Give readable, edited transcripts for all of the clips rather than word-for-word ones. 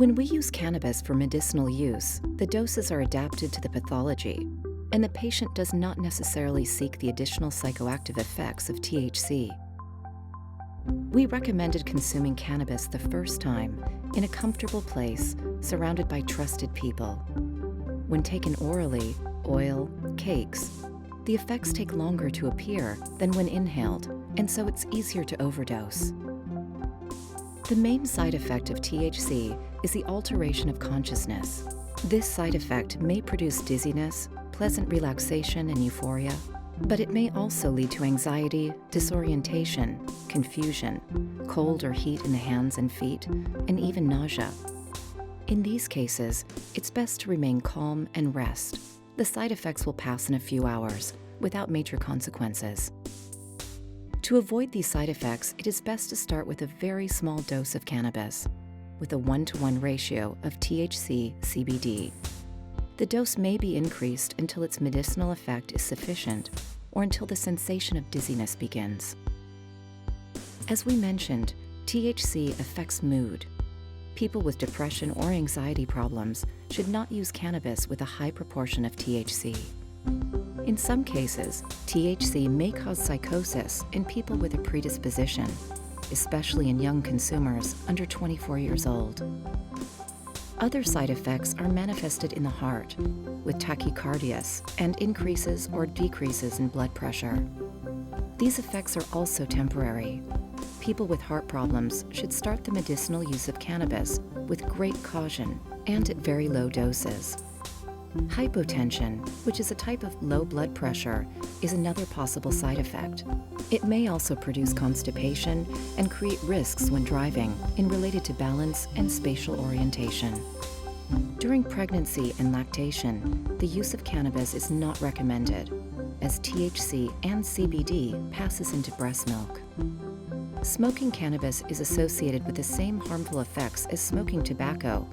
When we use cannabis for medicinal use, the doses are adapted to the pathology, and the patient does not necessarily seek the additional psychoactive effects of THC. We recommended consuming cannabis the first time in a comfortable place surrounded by trusted people. When taken orally, oil, cakes, the effects take longer to appear than when inhaled, and so it's easier to overdose. The main side effect of THC is the alteration of consciousness. This side effect may produce dizziness, pleasant relaxation, and euphoria, but it may also lead to anxiety, disorientation, confusion, cold or heat in the hands and feet, and even nausea. In these cases, it's best to remain calm and rest. The side effects will pass in a few hours without major consequences. To avoid these side effects, it is best to start with a very small dose of cannabis, with a 1-to-1 ratio of THC-CBD. The dose may be increased until its medicinal effect is sufficient or until the sensation of dizziness begins. As we mentioned, THC affects mood. People with depression or anxiety problems should not use cannabis with a high proportion of THC. In some cases, THC may cause psychosis in people with a predisposition, especially in young consumers under 24 years old. Other side effects are manifested in the heart, with tachycardias and increases or decreases in blood pressure. These effects are also temporary. People with heart problems should start the medicinal use of cannabis with great caution and at very low doses. Hypotension, which is a type of low blood pressure, is another possible side effect. It may also produce constipation and create risks when driving related to balance and spatial orientation. During pregnancy and lactation, the use of cannabis is not recommended, as THC and CBD passes into breast milk. Smoking cannabis is associated with the same harmful effects as smoking tobacco,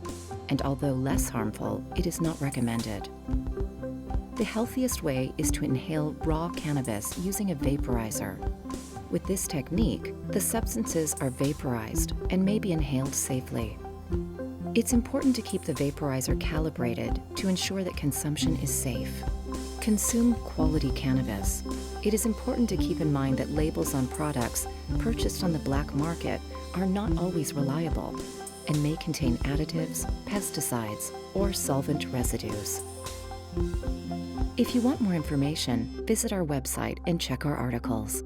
and although less harmful, it is not recommended. The healthiest way is to inhale raw cannabis using a vaporizer. With this technique, the substances are vaporized and may be inhaled safely. It's important to keep the vaporizer calibrated to ensure that consumption is safe. Consume quality cannabis. It is important to keep in mind that labels on products purchased on the black market are not always reliable and may contain additives, pesticides, or solvent residues. If you want more information, visit our website and check our articles.